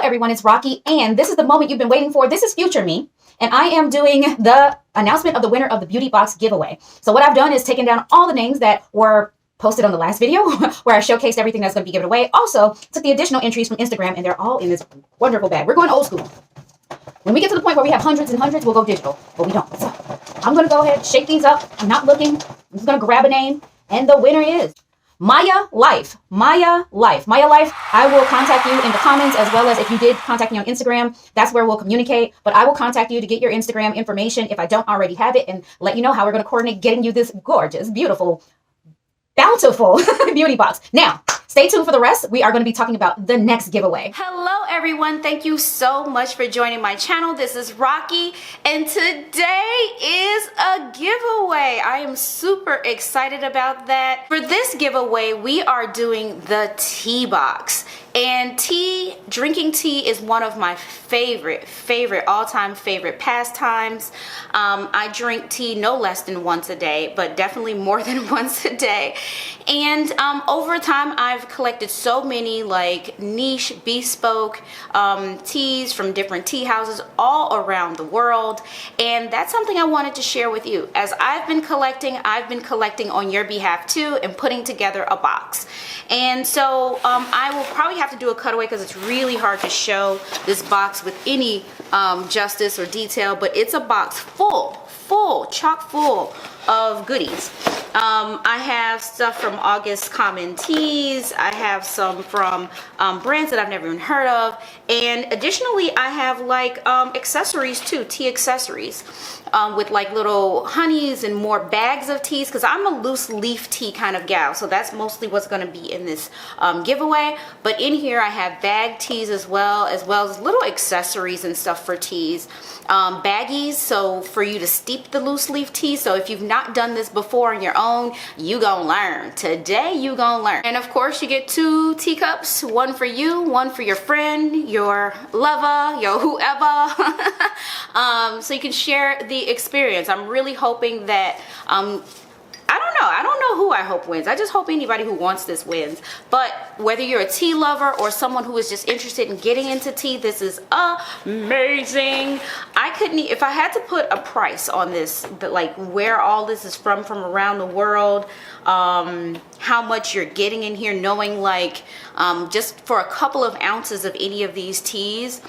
everyone, it's Rocky, and this is the moment you've been waiting for. This is future me, and I am doing the announcement of the winner of the beauty box giveaway. So what I've done is taken down all the names that were posted on the last video where I showcased everything that's going to be given away. Also took the additional entries from Instagram, and they're all in this wonderful bag. We're going old school. When we get to the point where we have hundreds and hundreds, we'll go digital, but we don't. So I'm going to go ahead, shake these up. I'm not looking. I'm just going to grab a name, and the winner is Maya Life. Maya Life. Maya Life, I will contact you in the comments, as well as if you did contact me on Instagram, that's where we'll communicate. But I will contact you to get your Instagram information if I don't already have it, and let you know how we're going to coordinate getting you this gorgeous, beautiful, bountiful beauty box. Now, stay tuned for the rest. We are going to be talking about the next giveaway. Hello everyone, thank you so much for joining my channel. This is Rocky, and today is a giveaway. I am super excited about that. For this giveaway, we are doing the tea box. And drinking tea is one of my favorite all-time favorite pastimes. I drink tea no less than once a day, but definitely more than once a day. And over time, I've collected so many like niche, bespoke teas from different tea houses all around the world. And that's something I wanted to share with you. As I've been collecting on your behalf too, and putting together a box. And so I will probably have to do a cutaway because it's really hard to show this box with any justice or detail, but it's a box chock full of goodies. I have stuff from August Common Teas. I have some from brands that I've never even heard of, and additionally I have like accessories too, tea accessories, with like little honeys and more bags of teas, because I'm a loose leaf tea kind of gal, so that's mostly what's going to be in this giveaway. But in here I have bag teas as well as little accessories and stuff for teas, baggies, so for you to steep the loose leaf tea. So if you've not done this before on your own, you gonna learn. Today you gonna learn. And of course you get 2 teacups, one for you, one for your friend, your lover, your whoever, so you can share the experience. I'm really hoping that I don't know who I hope wins. I just hope anybody who wants this wins. But whether you're a tea lover or someone who is just interested in getting into tea, this is amazing. I couldn't, if I had to put a price on this, but like where all this is from around the world, how much you're getting in here, knowing like just for a couple of ounces of any of these teas,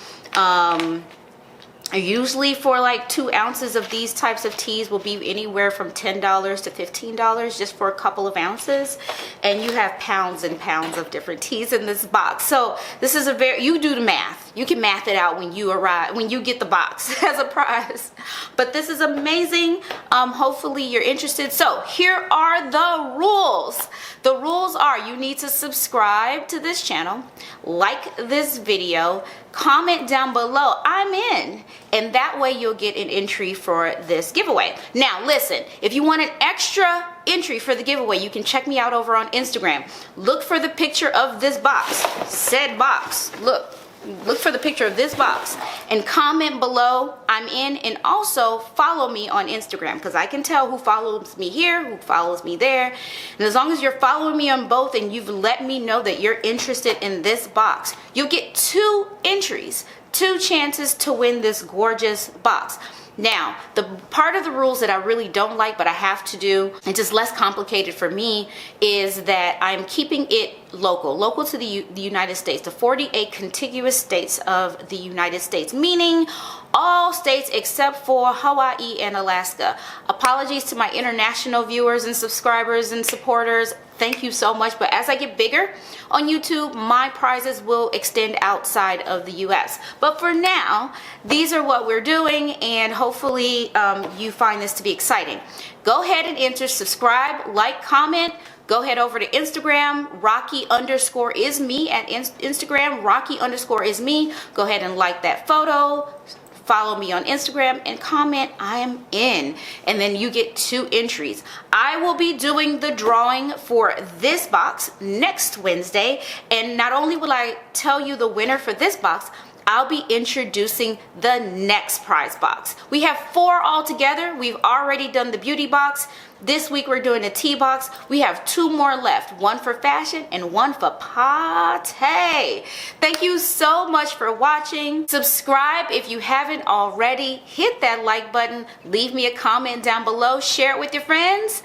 usually for like 2 ounces of these types of teas will be anywhere from $10 to $15 just for a couple of ounces. And you have pounds and pounds of different teas in this box. So this is you do the math. You can math it out when you arrive, when you get the box as a prize. But this is amazing. Hopefully you're interested. So here are the rules. The rules are you need to subscribe to this channel, like this video, comment down below I'm in, and that way you'll get an entry for this giveaway. Now listen, if you want an extra entry for the giveaway, you can check me out over on Instagram. Look for the picture of this box, said box. Look for the picture of this box and comment below I'm in, and also follow me on Instagram, because I can tell who follows me here, who follows me there. And as long as you're following me on both and you've let me know that you're interested in this box, you'll get 2 entries, 2 chances to win this gorgeous box. Now, the part of the rules that I really don't like, but I have to do, and just less complicated for me, is that I'm keeping it local to the United States, the 48 contiguous states of the United States, meaning all states except for Hawaii and Alaska. Apologies to my international viewers and subscribers and supporters. Thank you so much. But as I get bigger on YouTube, my prizes will extend outside of the US. But for now, these are what we're doing, and hopefully you find this to be exciting. Go ahead and enter, subscribe, like, comment. Go head over to Instagram, Rocky_is_me at Instagram, Rocky_is_me. Go ahead and like that photo. Follow me on Instagram and comment I'm in, and then you get 2 entries. I will be doing the drawing for this box next Wednesday, and not only will I tell you the winner for this box, I'll be introducing the next prize box. We have 4 altogether. We've already done the beauty box. This week we're doing a tea box. We have 2 more left, one for fashion and one for party. Thank you so much for watching. Subscribe if you haven't already. Hit that like button. Leave me a comment down below. Share it with your friends.